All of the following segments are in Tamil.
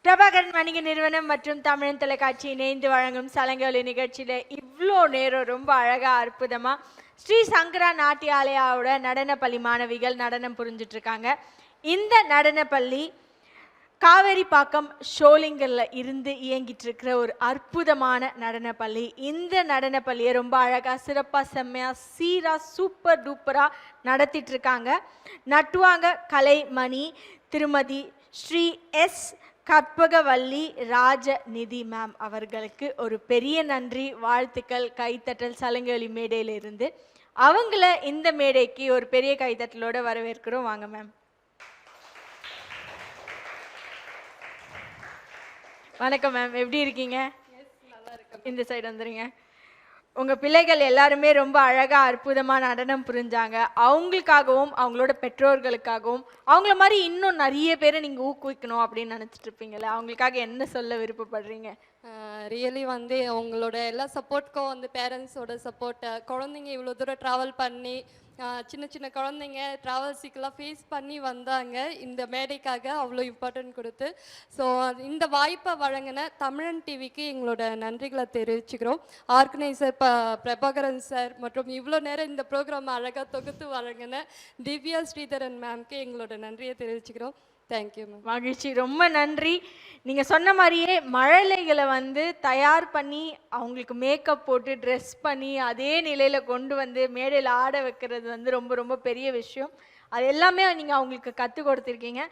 பிரபாகரன் வணிக நிறுவனம் மற்றும் தமிழன் தொலைக்காட்சி இணைந்து வழங்கும் சலங்கொலி நிகழ்ச்சியில இவ்வளோ நேரம் ரொம்ப அழகா அற்புதமா ஸ்ரீ சங்கரா நாட்டியாலயாவோட நடனப்பள்ளி மாணவிகள் நடனம் புரிஞ்சிட்டு இருக்காங்க. இந்த நடனப்பள்ளி காவேரிப்பாக்கம் ஷோலிங்கர்ல இருந்து இயங்கிட்டு இருக்கிற ஒரு அற்புதமான நடனப்பள்ளி. இந்த நடனப்பள்ளியை ரொம்ப அழகா சிறப்பா செம்மையா சீரா சூப்பர் டூப்பரா நடத்திட்டு இருக்காங்க. நட்டுவாங்க கலைமணி திருமதி ஸ்ரீ எஸ் கற்பகவல்லி ராஜநிதி மேம் அவர்களுக்கு ஒரு பெரிய நன்றி, வாழ்த்துக்கள், கைத்தட்டல் சலங்கொலி மேடையிலிருந்து. அவங்கள இந்த மேடைக்கு ஒரு பெரிய கைத்தட்டலோட வரவேற்கிறோம். வாங்க மேம். வணக்கம் மேம், எப்படி இருக்கீங்க? இந்த சைடு வந்துருங்க. உங்க பிள்ளைகள் எல்லாருமே ரொம்ப அழகா அற்புதமா நடனம் புரிஞ்சாங்க. அவங்களுக்காகவும் அவங்களோட பெற்றோர்களுக்காகவும் அவங்கள மாதிரி இன்னும் நிறைய பேரை நீங்க ஊக்குவிக்கணும் அப்படின்னு நினைச்சிட்டு இருப்பீங்கல்ல, அவங்களுக்காக என்ன சொல்ல விருப்பப்படுறீங்க? ரியலி அவங்களோட எல்லா சப்போர்ட்க்கும் பேரண்ட்ஸோட சப்போர்ட்டை, குழந்தைங்க இவ்வளோ தூரம் ட்ராவல் பண்ணி சின்ன சின்ன குழந்தைங்க ட்ராவல்ஸுக்கெல்லாம் ஃபேஸ் பண்ணி வந்தாங்க இந்த மேடைக்காக, அவ்வளோ இம்பார்ட்டன்ட் கொடுத்து. ஸோ இந்த வாய்ப்பை வழங்கின தமிழன் டிவிக்கு எங்களோட நன்றிகளை தெரிவிச்சுக்கிறோம். ஆர்கனைசர் பிரபாகரன் சார் மற்றும் இவ்வளோ நேரம் இந்த ப்ரோக்ராம் அழகாக தொகுத்து வழங்கின திவ்யா ஸ்ரீதரன் மேம்க்கு எங்களோட நன்றியை தெரிவிச்சுக்கிறோம். Thank you ma'am. மகிழ்ச்சி, ரொம்ப நன்றி. நீங்கள் சொன்ன மாதிரியே மழலைகளை தயார் பண்ணி அவங்களுக்கு மேக்கப் போட்டு ட்ரெஸ் பண்ணி அதே நிலையில் கொண்டு மேடையில் ஆட வைக்கிறது ரொம்ப ரொம்ப பெரிய விஷயம். அது எல்லாமே நீங்கள் அவங்களுக்கு கற்றுக் கொடுத்துருக்கீங்க.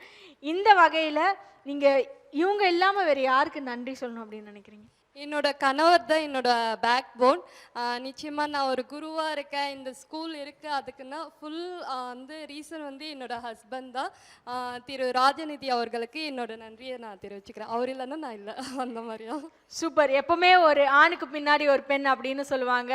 இந்த வகையில் நீங்கள் இவங்க இல்லாமல் வேறு யாருக்கு நன்றி சொல்லணும் அப்படின்னு நினைக்கிறீங்க? என்னோட கணவர் தான் என்னோட பேக் போன். நிச்சயமாக நான் ஒரு குருவாக இருக்கேன், இந்த ஸ்கூல் இருக்குது, அதுக்குன்னா ஃபுல் ரீசன் என்னோட ஹஸ்பண்ட் தான். திரு ராஜநிதி அவர்களுக்கு என்னோட நன்றியை நான் தெரிவிச்சுக்கிறேன். அவர் இல்லைன்னா நான் இல்லை, அந்த மாதிரியா. சூப்பர். எப்பவுமே ஒரு ஆணுக்கு பின்னாடி ஒரு பெண் அப்படின்னு சொல்லுவாங்க.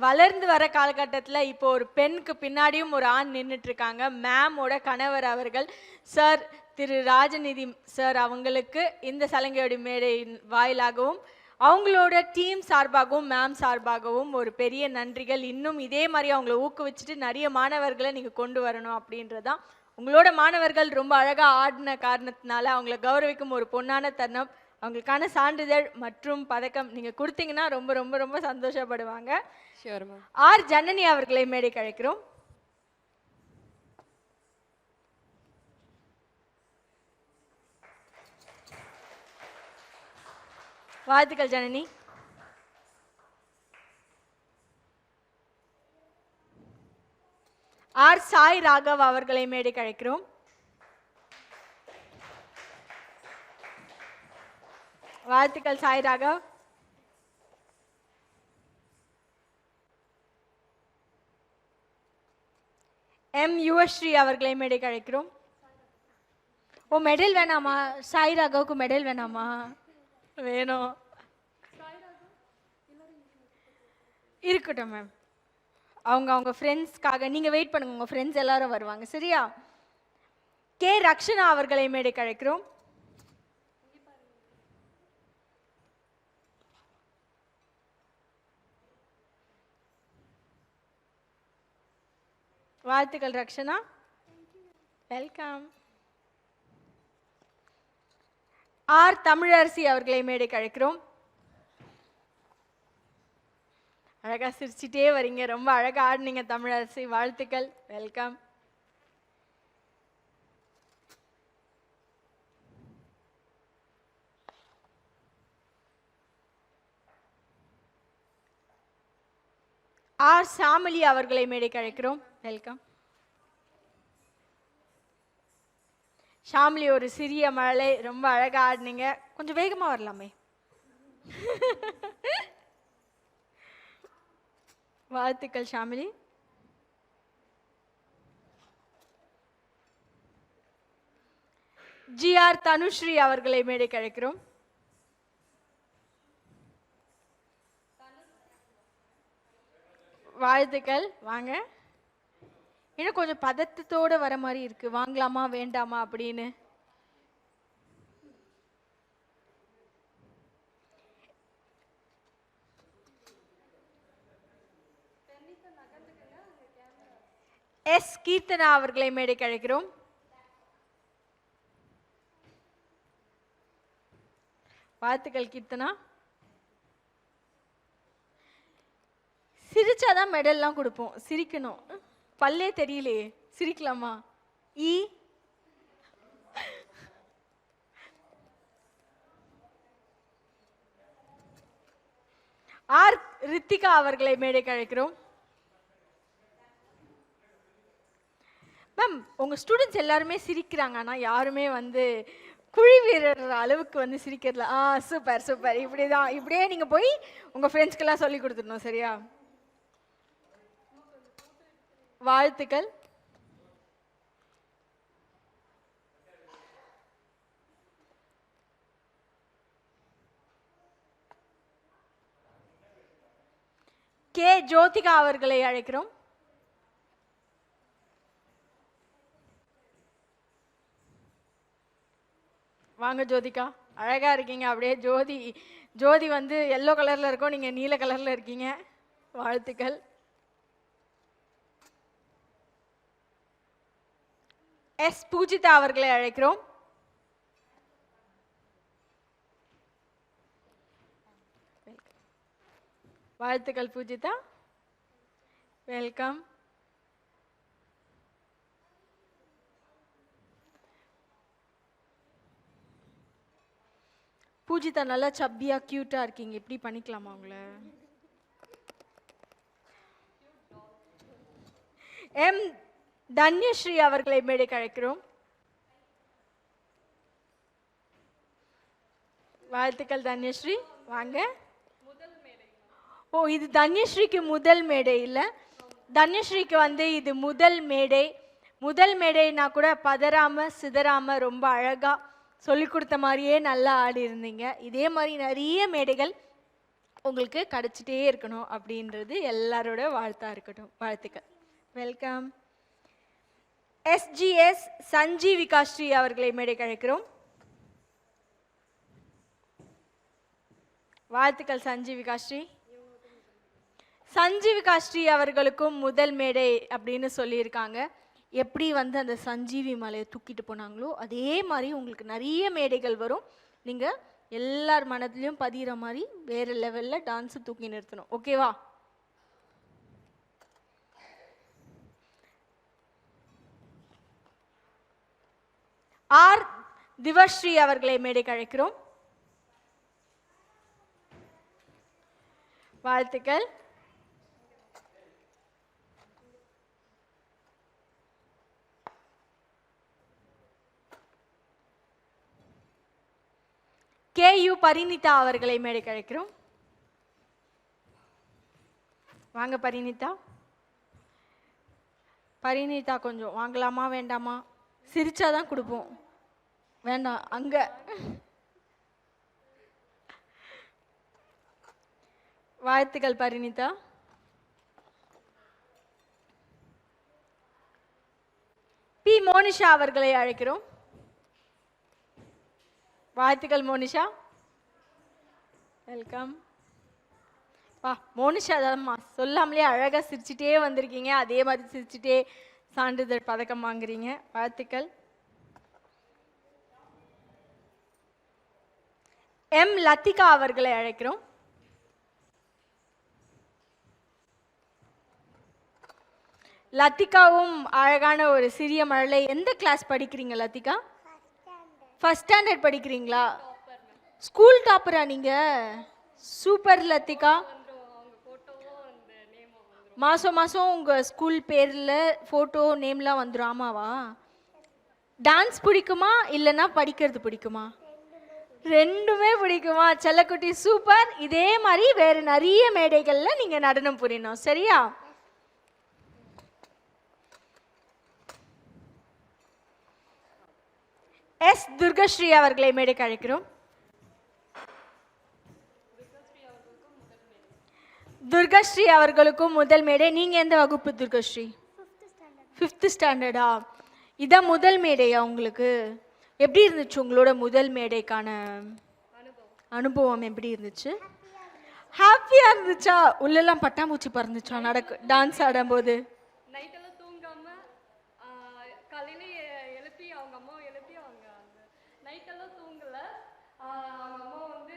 வளர்ந்து வர காலகட்டத்தில் இப்போ ஒரு பெண்ணுக்கு பின்னாடியும் ஒரு ஆண் நின்றுட்டு இருக்காங்க. மேமோட கணவர் அவர்கள் சார் திரு ராஜநிதி சார் அவங்களுக்கு இந்த சலங்கொலி மேடையின் வாயிலாகவும் அவங்களோட டீம் சார்பாகவும் மேம் சார்பாகவும் ஒரு பெரிய நன்றிகள். இன்னும் இதே மாதிரி அவங்கள ஊக்குவிச்சுட்டு நிறைய மாணவர்களை நீங்கள் கொண்டு வரணும் அப்படின்றதான். உங்களோட மாணவர்கள் ரொம்ப அழகாக ஆடின காரணத்தினால அவங்கள கௌரவிக்கும் ஒரு பொன்னான தருணம். அவங்களுக்கான சான்றிதழ் மற்றும் பதக்கம் நீங்கள் கொடுத்தீங்கன்னா ரொம்ப ரொம்ப ரொம்ப சந்தோஷப்படுவாங்க. ஆர் ஜனனி அவர்களை மேடை கழைக்கிறோம். வாழ்த்துக்கள் ஜனனி. ஆர் சாய் ராகவ் அவர்களை மேடை கழைக்கிறோம். வாழ்த்துக்கள் சாய் ராகவ். எம் யுவஸ்ரீ அவர்களை மேடை கழைக்கிறோம். ஓ, மெடல் வேணாமா? சாய் ராகவுக்கு மெடல் வேணாமா? வேணும், இருக்கட்டும் மேம். அவங்க ஃப்ரெண்ட்ஸ்க்காக நீங்கள் வெயிட் பண்ணுங்க, உங்கள் ஃப்ரெண்ட்ஸ் எல்லாரும் வருவாங்க, சரியா? கே ரக்ஷனா அவர்களை மேடை கழைக்கிறோம். வாழ்த்துக்கள் ரக்ஷனா, வெல்கம். ஆர் தமிழரசி அவர்களை மேடை கழைக்கிறோம். அழகா சிரிச்சிட்டே வரீங்க, ரொம்ப அழகா ஆடினீங்க தமிழரசி, வாழ்த்துக்கள், வெல்கம். ஆர் சாமலி அவர்களை மேடை கழைக்கிறோம், வெல்கம். ஷாம்லி ஒரு சிறிய மழலை, ரொம்ப அழகா ஆடினீங்க, கொஞ்சம் வேகமா வரலாமே. வாழ்த்துக்கள் ஷாமிலி. ஜி ஆர் தனுஸ்ரீ அவர்களை மேடை கழைக்கிறோம். வாழ்த்துக்கள், வாங்க. இன்னும் கொஞ்சம் பதட்டத்தோடு வர மாதிரி இருக்கு, வாங்கலாமா வேண்டாமா அப்படின்னு. எஸ் கீர்த்தனா அவர்களை மேடைக்கு அழைக்கிறோம். வாழ்த்துக்கள் கீர்த்தனா. சிரிச்சாதான் மெடல்லாம் கொடுப்போம், சிரிக்கணும். பல்லே தெரியலையே, சிரிக்கலாமா? ஈ ஆர் ரித்திகா அவர்களை மேடைக்கு அழைக்கிறோம். மேம், உங்க ஸ்டூடெண்ட்ஸ் எல்லாருமே சிரிக்கிறாங்க, ஆனா யாருமே வந்து குழி வீரர் அளவுக்கு வந்து சிரிக்கிறதுல. Super super. இப்படிதான், இப்படியே நீங்க போய் உங்க ஃப்ரெண்ட்ஸ்க்கெல்லாம் சொல்லி கொடுத்துடணும், சரியா? வாழ்த்துக்கள். கே ஜோதிகா அவர்களை அழைக்கிறோம். வாங்க ஜோதிகா, அழகா இருக்கீங்க. அப்படியே ஜோதி வந்து எல்லோ கலர்ல இருக்கும், நீங்க நீல கலர்ல இருக்கீங்க. வாழ்த்துக்கள். எஸ் பூஜிதா அவர்களை அழைக்கிறோம். வாழ்த்துக்கள் பூஜிதா, வெல்கம். பூஜிதா நல்லா சப்பியா கியூட்டா இருக்கீங்க, இப்படி பண்ணிக்கலாமா உங்களை? எம் தன்யஸ்ரீ அவர்களை மேடைக்கு அழைக்கிறோம். வாழ்த்துக்கள் தன்யஸ்ரீ, வாங்க. ஓ, இது தன்யஸ்ரீக்கு முதல் மேடை இல்லை, தன்யஸ்ரீக்கு வந்து இது முதல் மேடை. முதல் மேடைனா கூட பதறாம சிதறாம ரொம்ப அழகா சொல்லி கொடுத்த மாதிரியே நல்லா ஆடி இருந்தீங்க. இதே மாதிரி நிறைய மேடைகள் உங்களுக்கு கிடைச்சிட்டே இருக்கணும் அப்படின்றது எல்லாரோட வாழ்த்தா இருக்கட்டும். வாழ்த்துக்கள், வெல்கம். SGS சஞ்சீவிகா ஸ்ரீ அவர்களை மேடைக்கு அழைக்கிறோம். வாழ்த்துக்கள் சஞ்சீவிகா ஸ்ரீ. சஞ்சீவிகா ஸ்ரீ அவர்களுக்கும் முதல் மேடை அப்படின்னு சொல்லியிருக்காங்க. எப்படி வந்து அந்த சஞ்சீவி மலையை தூக்கிட்டு போனாங்களோ அதே மாதிரி உங்களுக்கு நிறைய மேடைகள் வரும். நீங்கள் எல்லார் மனதிலையும் பதிகிற மாதிரி வேறு லெவலில் டான்ஸை தூக்கி நிறுத்தணும், ஓகேவா? ஆர் திவஸ்ரீ அவர்களை மேடைக்கு அழைக்கிறோம். வாழ்த்துக்கள். KU பரிணிதா அவர்களை மேடைக்கு அழைக்கிறோம். வாங்க பரிணிதா. பரிணிதா கொஞ்சம் வாங்கலாமா வேண்டாமா? சிரிச்சாதான் கொடுப்போம், வேண்டாம் அங்க. வாழ்த்துக்கள் பரிணிதா. பி மோனிஷா அவர்களை அழைக்கிறோம். வாழ்த்துக்கள் மோனிஷா, வெல்கம். வா மோனிஷா, தான்மா சொல்லாமலே அழகா சிரிச்சுட்டே வந்திருக்கீங்க, அதே மாதிரி சிரிச்சுட்டே சான்றிதழ் பதக்கம் வாங்குறீங்க. வாழ்த்துக்கள். எம் லத்திகா அவர்களை அழைக்கிறோம். லத்திகாவும் அழகான ஒரு சிறிய மழலை. எந்த கிளாஸ் படிக்கிறீங்க லத்திகா? ஃபர்ஸ்ட் ஸ்டாண்டர்ட் படிக்கிறீங்களா? ஸ்கூல் டாப்பரா நீங்க? சூப்பர் லத்திகா. மாதம் மாதம் உங்கள் ஸ்கூல் பேரில் ஃபோட்டோ நேம்லாம் வந்துடும், ஆமாவா? டான்ஸ் பிடிக்குமா இல்லைன்னா படிக்கிறது பிடிக்குமா? ரெண்டுமே பிடிக்குமா? செல்லக்குட்டி சூப்பர். இதே மாதிரி வேறு நிறைய மேடைகளில் நீங்கள் நடனம் புரியணும், சரியா? எஸ் துர்கஸ்ரீ அவர்களை மேடைக்கு அழைக்கிறோம். துர்கஸ்ரீ அவர்களுக்கும் முதல் மேடை. நீங்க எந்த வகுப்பு துர்கஸ்ரீ? 5th ஸ்டாண்டர்டா? இதான் முதல் மேடையா உங்களுக்கு? எப்படி இருந்துச்சு உங்களோட முதல் மேடைக்கான அனுபவம்? எப்படி இருந்துச்சு? ஹாப்பியா இருந்துச்சா? உள்ளெல்லாம் பட்டாம்பூச்சி பறந்துச்சா டான்ஸ் ஆடும்போது? நைட்டெல்லாம் தூங்காம காலையில எழுப்பி அவங்க அம்மா எழுப்பி அவங்க நைட்டெல்லாம் தூங்கல. அவங்க அம்மா வந்து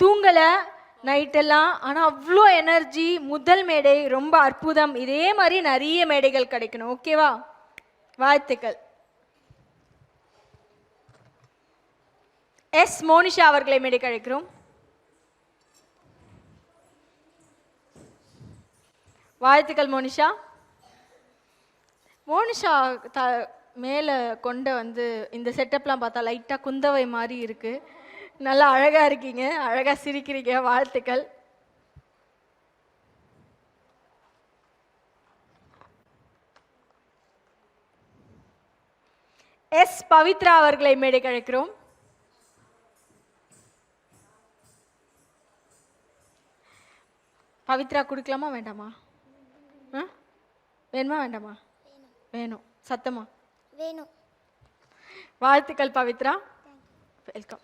தூங்கலை நைட்டெல்லாம், ஆனால் அவ்வளோ எனர்ஜி. முதல் மேடை ரொம்ப அற்புதம். இதே மாதிரி நிறைய மேடைகள் கிடைக்கணும். ஓகேவா? வாழ்த்துக்கள். எஸ் மோனிஷா அவர்களை மேடைக்கு அழைக்கிறோம். வாழ்த்துக்கள் மோனிஷா. மோனிஷா மேலே கொண்ட இந்த செட்டப்லாம் பார்த்தா லைட்டாக குந்தவை மாதிரி இருக்கு. நல்லா அழகா இருக்கீங்க, அழகா சிரிக்கிறீங்க. வாழ்த்துக்கள். எஸ் பவித்ரா அவர்களை மேடைக்கு அழைக்கிறோம். பவித்ரா கொடுக்கலாமா வேண்டாமா? வேணுமா வேண்டாமா? வேணும். சத்தமா வேணும். வாழ்த்துக்கள் பவித்ரா. வெல்கம்.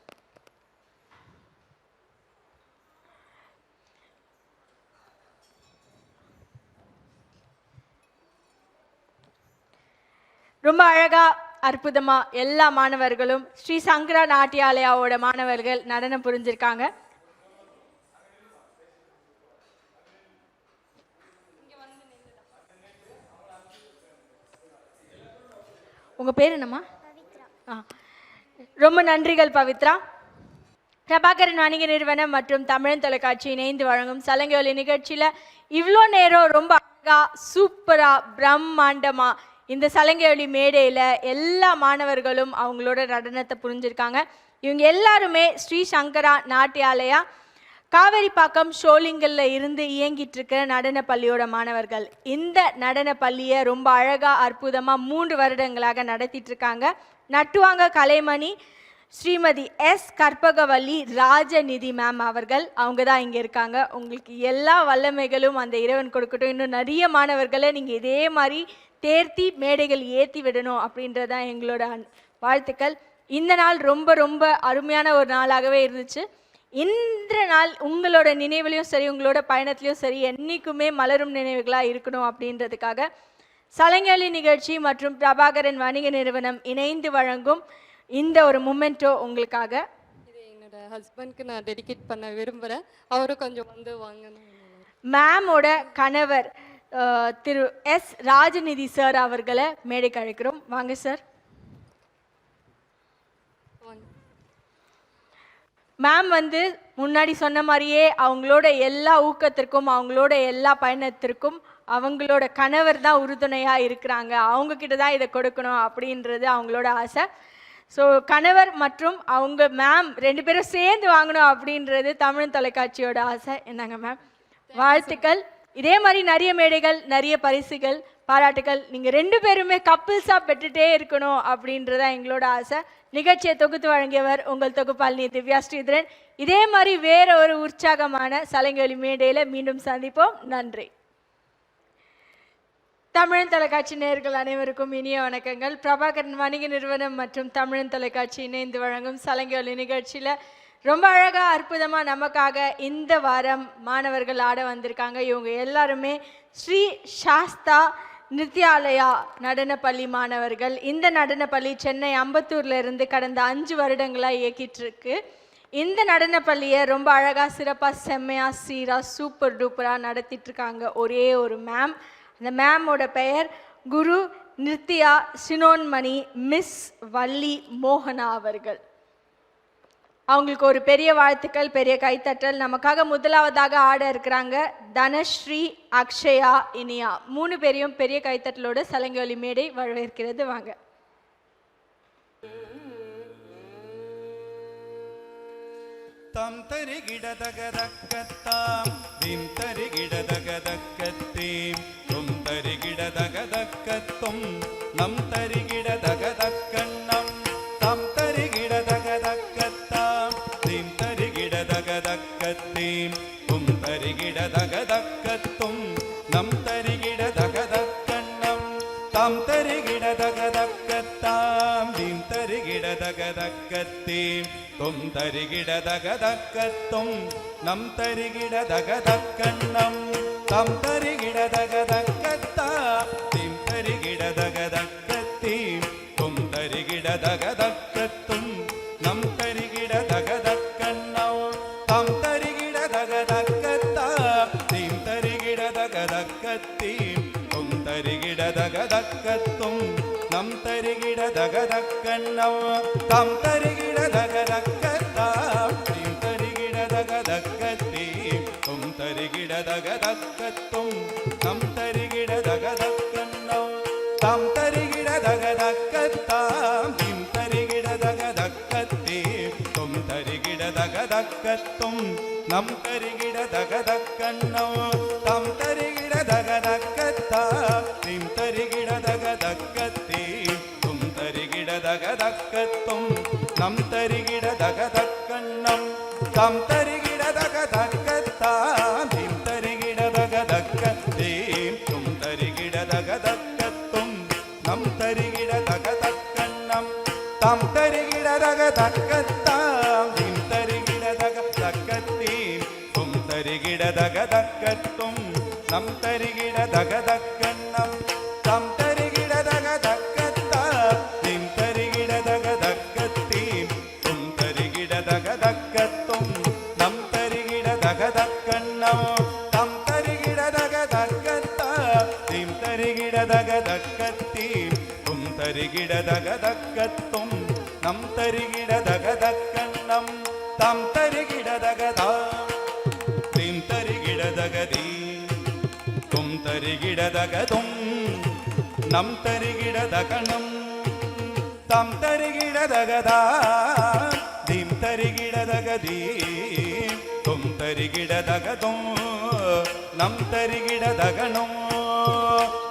ரொம்ப அழகா அற்புதமா எல்லா மாணவர்களும் ஸ்ரீ சங்கரா நாட்டியாலயாவோட மாணவர்கள் நடனம் புரிஞ்சிருக்காங்க. உங்க பேர் என்னம்மா? ரொம்ப நன்றிகள் பவித்ரா. பிரபாகரன் வணிக நிறுவனம் மற்றும் தமிழன் தொலைக்காட்சி இணைந்து வழங்கும் சலங்கை ஒலி நிகழ்ச்சியில இவ்வளோ நேரம் ரொம்ப அழகா சூப்பரா பிரம்மாண்டமா இந்த சலங்கை ஒலி மேடையில எல்லா மாணவர்களும் அவங்களோட நடனத்தை புரிஞ்சிருக்காங்க. இவங்க எல்லாருமே ஸ்ரீ சங்கரா நாட்டியாலயா காவேரிப்பாக்கம் ஷோலிங்கல்ல இருந்து இயங்கிட்டு இருக்கிற நடன பள்ளியோட மாணவர்கள். இந்த நடன பள்ளியை ரொம்ப அழகா அற்புதமா 3 வருடங்களாக நடத்திட்டு இருக்காங்க. நட்டுவாங்க கலைமணி ஸ்ரீமதி எஸ் கற்பகவல்லி ராஜநிதி மேம் அவர்கள். அவங்க தான் இங்கே இருக்காங்க. உங்களுக்கு எல்லா வல்லமைகளும் அந்த இறைவன் கொடுக்கட்டும். இன்னும் நிறைய மாணவர்களை நீங்கள் இதே மாதிரி தேர்த்தி மேடைகள் ஏற்றி விடணும் அப்படின்றதான் எங்களோட வாழ்த்துக்கள். இந்த நாள் ரொம்ப ரொம்ப அருமையான ஒரு நாளாகவே இருந்துச்சு. இந்த நாள் உங்களோட நினைவுலையும் சரி, உங்களோட பயணத்துலையும் சரி, என்றைக்குமே மலரும் நினைவுகளாக இருக்கணும் அப்படின்றதுக்காக சலங்கை ஒலி நிகழ்ச்சி மற்றும் பிரபாகரன் வணிக நிறுவனம் இணைந்து வழங்கும் இந்த ஒரு மொமெண்டோ உங்களுக்காக. இது என்னோட ஹஸ்பண்ட்க்கு நான் டெடிகேட் பண்ண விரும்புகிறேன். அவரும் கொஞ்சம் வாங்கணும். மேமோட கணவர் திரு எஸ் ராஜநிதி சார் அவர்களை மேடைக்கு அழைக்கிறோம். வாங்க சார். மேம் முன்னாடி சொன்ன மாதிரியே அவங்களோட எல்லா ஊக்கத்திற்கும் அவங்களோட எல்லா பயணத்திற்கும் அவங்களோட கணவர் தான் உறுதுணையாக இருக்கிறாங்க. அவங்கக்கிட்ட தான் இதை கொடுக்கணும் அப்படின்றது அவங்களோட ஆசை. ஸோ கணவர் மற்றும் அவங்க மேம் 2 பேரும் சேர்ந்து வாங்கணும் அப்படின்றது தமிழ் தொலைக்காட்சியோட ஆசை. என்னங்க மேம், வாழ்த்துக்கள். இதே மாதிரி நிறைய மேடைகள், நிறைய பரிசுகள், பாராட்டுகள் நீங்கள் 2 பேருமே கப்பிள்ஸாக பெற்றுட்டே இருக்கணும் அப்படின்றதான் எங்களோட ஆசை. நிகழ்ச்சியை தொகுத்து வழங்கியவர் உங்கள் தொகுப்பாளினி திவ்யா ஸ்ரீதரன். இதே மாதிரி வேற ஒரு உற்சாகமான சலங்கை ஒலி மேடையில் மீண்டும் சந்திப்போம். நன்றி. தமிழன் தொலைக்காட்சி நேயர்கள் அனைவருக்கும் இனிய வணக்கங்கள். பிரபாகரன் வணிக நிறுவனம் மற்றும் தமிழன் தொலைக்காட்சி இணைந்து வழங்கும் சலங்கை ஒலி நிகழ்ச்சியில் ரொம்ப அழகா அற்புதமா நமக்காக இந்த வாரம் மாணவர்கள் ஆட வந்திருக்காங்க. இவங்க எல்லாருமே ஸ்ரீ சாஸ்தா நித்யாலயா நடனப்பள்ளி மாணவர்கள். இந்த நடனப்பள்ளி சென்னை அம்பத்தூர்ல இருந்து கடந்த 5 வருடங்களாக இயக்கிட்டு இருக்கு. இந்த நடனப்பள்ளியை ரொம்ப அழகா சிறப்பா செம்மையா சீரா சூப்பர் டூப்பரா நடத்திட்டு இருக்காங்க ஒரே ஒரு மேம். அந்த மேமோட பெயர் குரு நித்யா சினோன்மணி மிஸ் வள்ளி மோகனா அவர்கள். அவங்களுக்கு ஒரு பெரிய வாழ்த்துக்கள், பெரிய கைத்தட்டல். நமக்காக முதலாவதாக ஆட இருக்கிறாங்க தனஸ்ரீ, அக்ஷயா, இனியா. 3 பேரையும் பெரிய கைத்தட்டலோட சலங்கை ஒலி மேடை வரவேற்கிறது. வாங்க. தம் தரி கிடதகதக்கத்தாம் திம் தரி கிடதகதக்கத்தீம் தும் தரி கிடதகதக்கத்தும் நம் தரி கிடதகதக்கண்ணம் தம் தரி கிடதகதக்கத்தாம் திம் தரி கிடதகதக்கத்தீம் தும் தரி கிடதகதக்கத்தும் நம் தரி கிடதகதக்கண்ணம் தம் தரி கிடதகதக்கத்தாம் திம் தரி கிடதகதக்கத்தீம் தும் தரிகிடதகதக்கத்தும் நம் தரிகிடதகதக்கண்ணம் தம் தரிகிடதகதக்கத்தா திம் தரிகிடதகதக்கத்தீம் தும் தரிகிடதகதக்கத்தும் நம் தரிகிடதகதக்கண்ணம் தம் தகதக்கண்ணம் தம் தரிகிட தகதக்கத்தாம் தீம் தரிகிட தகதக்கத்தீம் தும் தரிகிட தகதக்கத்தும் நம் தரிகிட தகதக்கண்ணம் தம் தரிகிட தகதக்கத்தாம் தீம் தரிகிட தகதக்கத்தீம் தும் தரிகிட தகதக்கத்தும் நம் தரிகிட தகதக்கண்ணம் தம் தரிகிட தகதக்கத்தாம் தீம் தரிகிட தகதக்கத்தீம் தும் தரிகிட தகதக்கத்தும் நம் தரிகிட தகதக்கண்ணம் தம் தரிகிட தகதக்கத்தாம் தீம் தரிகிட தகதக்கத்தீம் தும் தரிகிட தகதக்கத்தும் நம் தரிகிட தகதக்கண்ணம் தம் தரிகிட தகதக்கத்தாம் தீம் தரிகிட தகதக்கத்தீம் தும் தரிகிட தகதக்கத்தும் நம் தரிகிட தகதக்கண்ணம் தம் தரிகிட தகதக்கத்தாம் தீம் தரிகிட தகதக்கத்தீம் தும் தரிகிட தகதக்கத்தும் நம் தரிகிட தகதக்கண்ணம் தம் தரிகிட தகதக்கத்தாம் தீம் தரிகிட தகதக்கத்தீம் தும் தரிகிட தகதக்கத்தும் நம் தரிகிட தகதக்கண்ணம் தம் தரிகிட தகதாம் தீம் தரிகிட தகதீம் தும் தரிகிட தகதும் நம் தரிகிட தகணம் தம் தரிகிட தகதா தீம் தரிகிட தகதீம் தும் தரிகிட தகதும் நம் தரிகிட தகணும்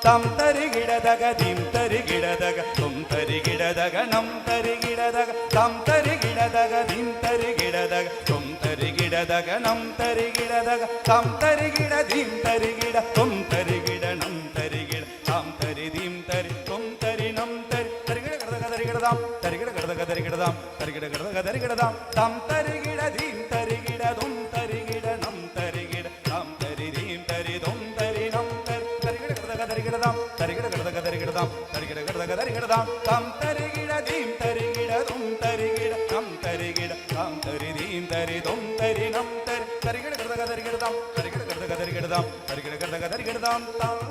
தம் தரிகிட தகதீம் தரிகிட தக தும் தரிகிட தகனம் தரிகிட தக தம் தரிகிட தகதீம் தரிகிட தக தும் தரிகிட தகனம் தரிகிட தக தம் தரிகிட தீம் தரிகிட தும் தரிகிட நம் தரிகிட தாம் தரிதீம் தரி தும் தரி நம் தரி தரிகிட கடக தரிகிடதாம் தரிகிட கடக தரிகிடதாம் தரிகிட கடக தரிகிடதாம் தம் தரிகிட தீம் தரிகிட தும் தரிகிட நம் தரிகிட தாம் தரிதீம் தரி தும் தரி நம் தரி தரிகிட கடக தரிகிடதாம் தரிகிட கடக தரிகிடதாம் தரிகிட கடக தரிகிடதாம் தம் தரிகிட தீம் தரிகிட தும் தரிகிட நம் தரிகிட தாம் தரிதீம் தரி தும் தரி நம் தரி தரிகிட கடக தரிகிடதாம் தரிகிட கடக தரிகிடதாம் தரிகிட கடக தரிகிடதாம் தாம்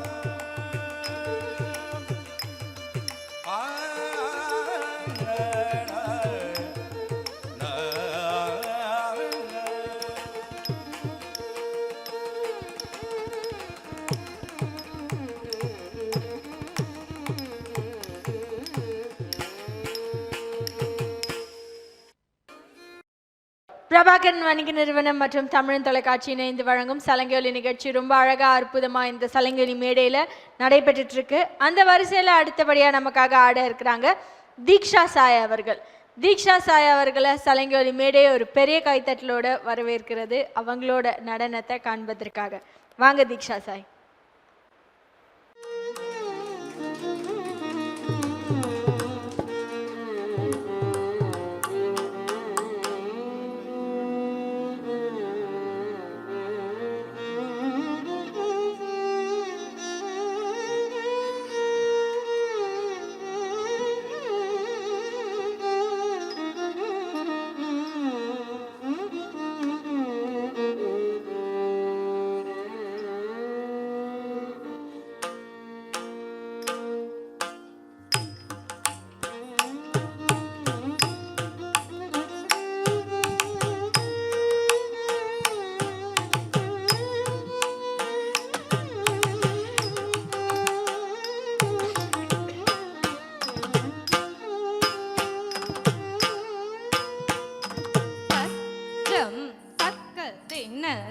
பிரபாகரன் வணிக நிறுவனம் மற்றும் தமிழ் தொலைக்காட்சி இணைந்து வழங்கும் சலங்கொலி நிகழ்ச்சி ரொம்ப அழகா அற்புதமா இந்த சலங்கொலி மேடையில நடைபெற்றுட்டு இருக்கு. அந்த வரிசையில அடுத்தபடியா நமக்காக ஆட இருக்கிறாங்க தீக்ஷா சாய் அவர்கள். தீக்ஷா சாய் அவர்களை சலங்கொலி மேடையை ஒரு பெரிய கைத்தட்டலோட வரவேற்கிறது அவங்களோட நடனத்தை காண்பதற்காக. வாங்க தீக்ஷா சாய்.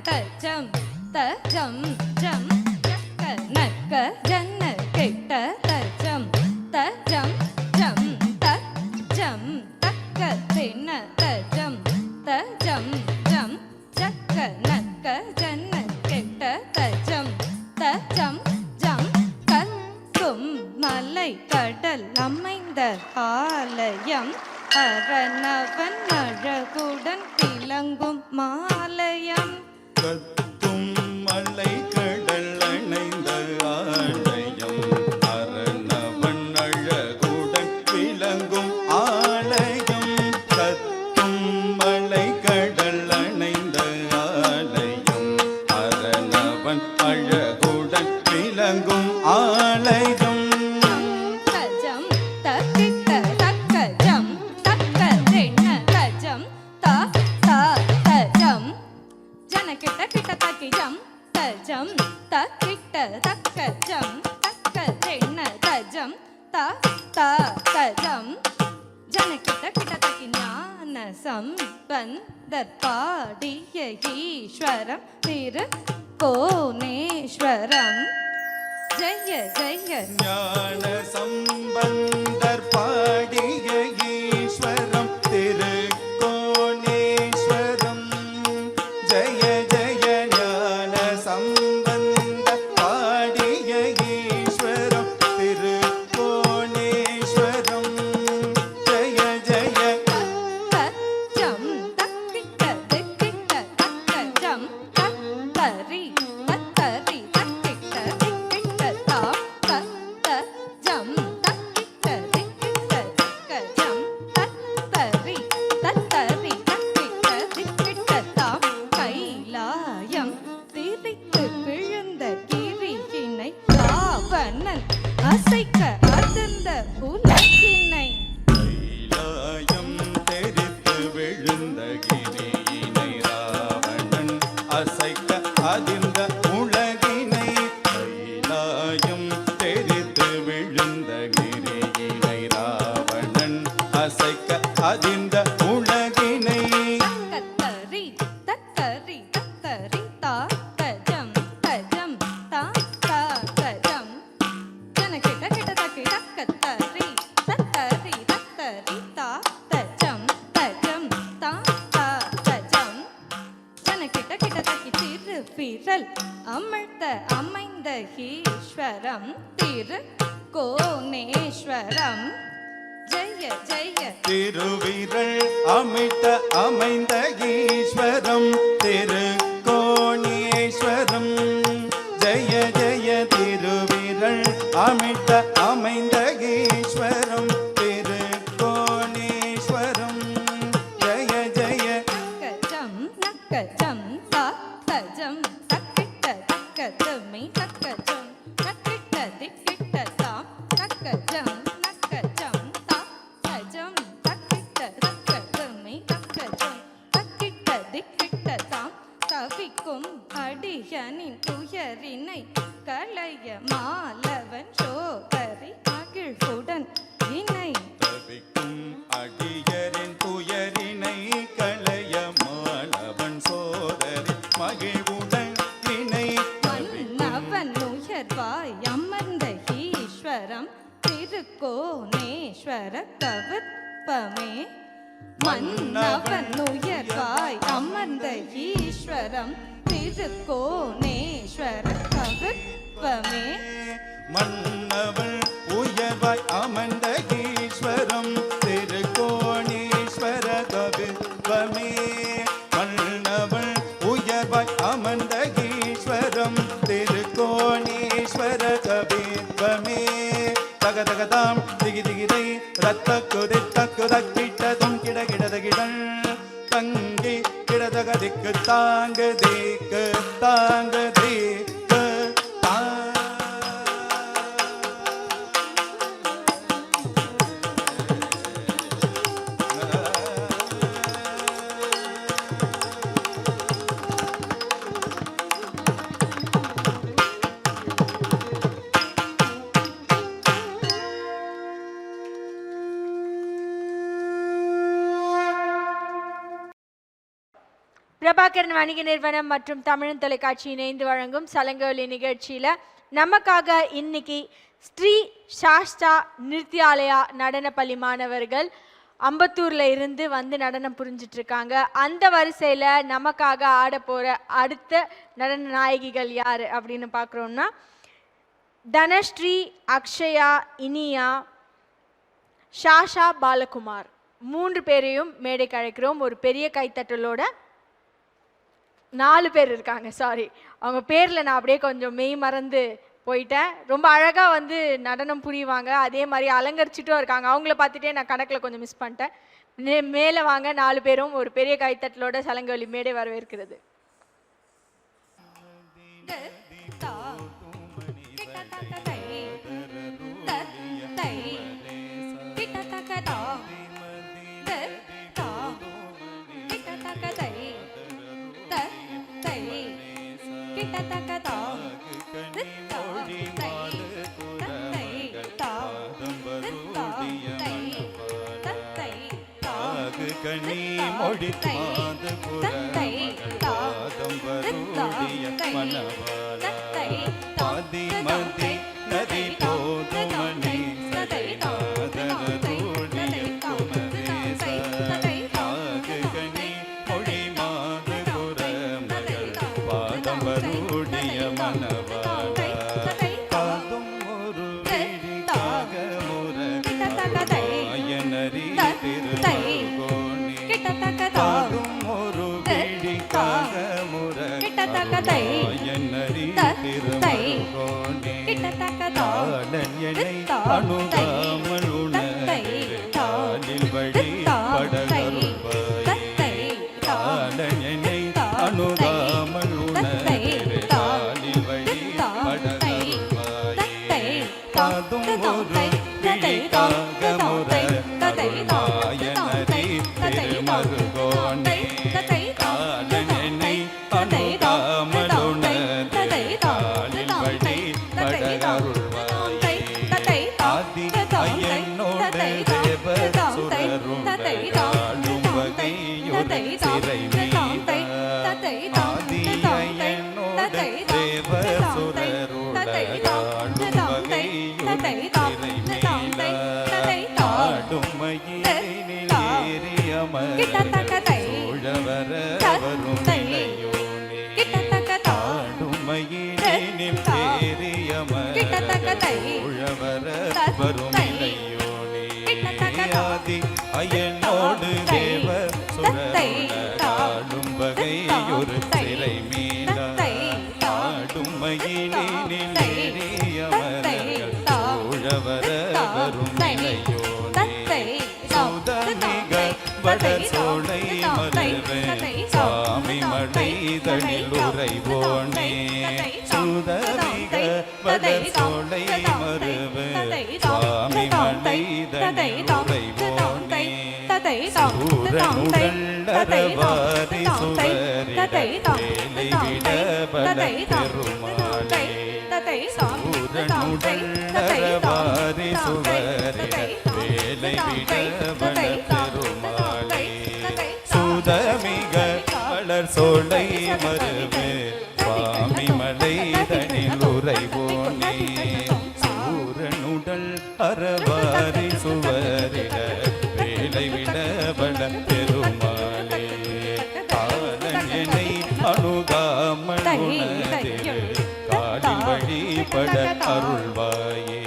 தஜம் தஜம் ஜம் ஜக்க நக்க ஜன்ன கெட்ட தஜம் தஜம் ஜம் தஜம் தக்க தின்ன தஜம் தஜம் ஜம் ஜக்க நக்க ஜன்ன கெட்ட தஜம் தஜம் ஜம் கத்தும் மலை கடல் அமைந்த ஆலயம் அரணவன் அழகுடன் திலங்கும் மாலயம் கத்தும் மலை கடல் அணைந்த ஆலயம் அரணவன் அழகுடன் விளங்கும் ஆலயம் கத்தும் மலை கடல் அணைந்த ஆலயம் அரணவன் அழகுடன் விளங்கும் ஆலயம் தஜம் தக்கிட்ட தக்கி ஜம் தஜம் தக்கிட்ட தக்க ஜம் தக்க ஜென்ன தஜம் த த தஜம் ஜனகிட்ட கிட்ட தக்கி ஞான சம்பந்தர் பாடிய ஈஸ்வரம் திரு கோணேஸ்வரம் ஜெய ஜெய ஞான சம்பந்தர் பாடிய ஈஸ்வரம் திருக்கோணேஸ்வரம் ஜெய ஜெய ஞான சம்பந்தர் பாடிய ஈஸ்வரம் திருக்கோணேஸ்வரம் ஜெய ஜெய ஜம் தக்கிட்ட திக்கிட்ட தக்க ஜம் தத்தரி தத்தரி தக்கிட்ட திக்கிட்ட தாம் தத்த ஜம் தக்கிட்ட திக்கிட்ட தக்க ஜம் தத்தரி தத்தரி தக்கிட்ட திக்கிட்ட தாம் கைலாயம் திரித்து விழுந்த கிரியினை ராவணன் அசைக்க அதிர்ந்த உலகினை கைலாயம் தெரித்து விழுந்த கிரியினை ராவணன் அசைக்க அதிர்ந்த உலகினை கைலாயம் தெரித்து விழுந்த கிரியினை ராவணன் அசைக்க அதிர்ந்த உலகினை தக்கத்தரி தத்தரி தத்தரி தா தஜம் தஜம் தா தா தஜம் ஜனகிட்ட கிட்ட தக்கி தக்கத்தரி தத்தரி தத்தரி தா தஜம் தஜம் தா தா தஜம் ஜனகிட்ட கிட்ட தக்கி திருவிரல் அமிழ்த்த அமைந்த ஈஸ்வரம் திரு கோணேஸ்வரம் ஜெய ஜெய திருவிரல் அமிழ்த்த அமைந்த ஈஸ்வரம் திருக்கோணேஸ்வரம் ஜெய ஜெய திருவிரல் அமிழ்த்த அமைந்த ஈஸ்வரம் திருக்கோணேஸ்வரம் ஜெய ஜெய கஜம் நக்கஜம் தா தஜம் தக்கிட்ட தக்கஜமை தக்கஜம் தக்கிட்ட திக்கிட்ட தாம் தக்கஜம் நக்கஜம் தா தஜம் தக்கிட்ட தக்கஜமை தக்கஜம் தக்கிட்ட திக்கிட்ட தாம் தவிக்கும் அடியனின் துயரினை களைய மாலவன் சோதரி மகிழ்வுடன் இணை தவிக்கும் அடியரின் துயரினை களைய மாலவன் சோதரி மகிழ்வுடன் இணை மன்னவன் உயர்வாய் அமர்ந்த ஈஸ்வரம் திருக்கோணேஸ்வர கவிற்பமே மன்னவன் உயர்வாய் அமர்ந்த ஈஸ்வரம் திருக்கோணேஸ்வர கவிற்பமே மன்னவள் உயர்வாய் அமர்ந்த ஈஸ்வரம் திருக்கோணேஸ்வர கவித்வமே மன்னவள் உயர்வாய் அமர்ந்த ஈஸ்வரம் திருக்கோணேஸ்வர கவித்வமே தக தகதாம் திகி திகிதை ரத்த குதித்த குதக்கிட்டதும் கிட கிடதகிடல் தங்கி கிடதக திக்கு தாங்கு திக்கு தாங்கு திக்கு பிரபாகரன் வணிக நிறுவனம் மற்றும் தமிழன் தொலைக்காட்சி இணைந்து வழங்கும் சலங்கொலி நிகழ்ச்சியில் நமக்காக இன்னைக்கு ஸ்ரீ சாஸ்தா நிருத்யாலயா நடனப்பள்ளி மாணவர்கள் அம்பத்தூரில் இருந்து வந்து நடனம் புரிஞ்சிட்டு இருக்காங்க. அந்த வரிசையில் நமக்காக ஆட போகிற அடுத்த நடன நாயகிகள் யார் அப்படின்னு பார்க்குறோம்னா தனஸ்ரீ, அக்ஷயா, இனியா, ஷாஷா, பாலகுமார் 3 பேரையும் மேடைக்கு அழைக்கிறோம். ஒரு பெரிய கைத்தட்டலோட 4 பேர் இருக்காங்க. சாரி, அவங்க பேரில் நான் அப்படியே கொஞ்சம் மெய் மறந்து போயிட்டேன். ரொம்ப அழகாக வந்து நடனம் புரிவாங்க, அதே மாதிரி அலங்கரிச்சிட்டும் இருக்காங்க. அவங்கள பார்த்துட்டே நான் கணக்கில் கொஞ்சம் மிஸ் பண்ணிட்டேன். மேலே வாங்க 4 பேரும். ஒரு பெரிய கைத்தட்டலோட சலங்கொலி மேடை வரவேற்கிறது. கிட்டத்தக்கதாம் கனி மொழி மாது குரமகள் பாதம் வருடிய மணவாளா கனி மொழி மாது குரமகள் பாதம் வருடிய மணவாளா மதி நதி போதுமணி சதை நாதனருடைய குமரேச கனி மொழி மாது குரமகள் பாதம் வருடிய மணவாளா காதும் ஒரு விழிக்காக முரயனரி திருகோணி காதும் ஒரு விழிக்காக முரயனரி திருகோணி காலனை அணுகாமல் உணரில் வழி படகருவாயே காலனை அணுகாமல் உணரில் வழி படகருவாயே காதும் ஒரு விழிக்காக முரயனரி திருமருகோணி காலனை அணுகாமல் உணரில் வழி படகருள்வாயே ஆதி ஐயனோடு தேவ சுரரும் ஆளும் வகையுறு சிறை மீத ஆதி ஐயனோடு தேவ சுரருள் ஆளும் வகையுறு சிறை மீத ஆடும் மயிலேறியமர் சூழவர வரும் நிலையோனே ஆடும் மயிலேனில் ஏறியமர் உழவர வரும் இளையோனே ஆதி ஐயனோடு தேவ சுரரும் வகையொரு சிறை மீள ஆடும் மயிலினில் ஏறியமர்கள் உழவர வரும் இளையோனே சுதமிக வடர் சோலை மருவே சாமி மலைதனில் உறைவோனே சுதமிக வடர் சோலை மருவே சாமி மலைதனில் உறைவோனே சூரனுடல் அரவாரி சுவரிட வேலை விட பல பெருமாளே சூரனுடல் அரவாரி சுவரிட வேலை விட பல பெருமாளே சுதமிக வளர் சோலை மருவே சுவாமி மலைதனில் உறைவோனே சூரனுடல் அரவாரி சுவரிட வேலை விட பல பெருமாளே காலனை அணுகாமல் உணர்ந்திரு காலில் வழிபட அருள்வாயே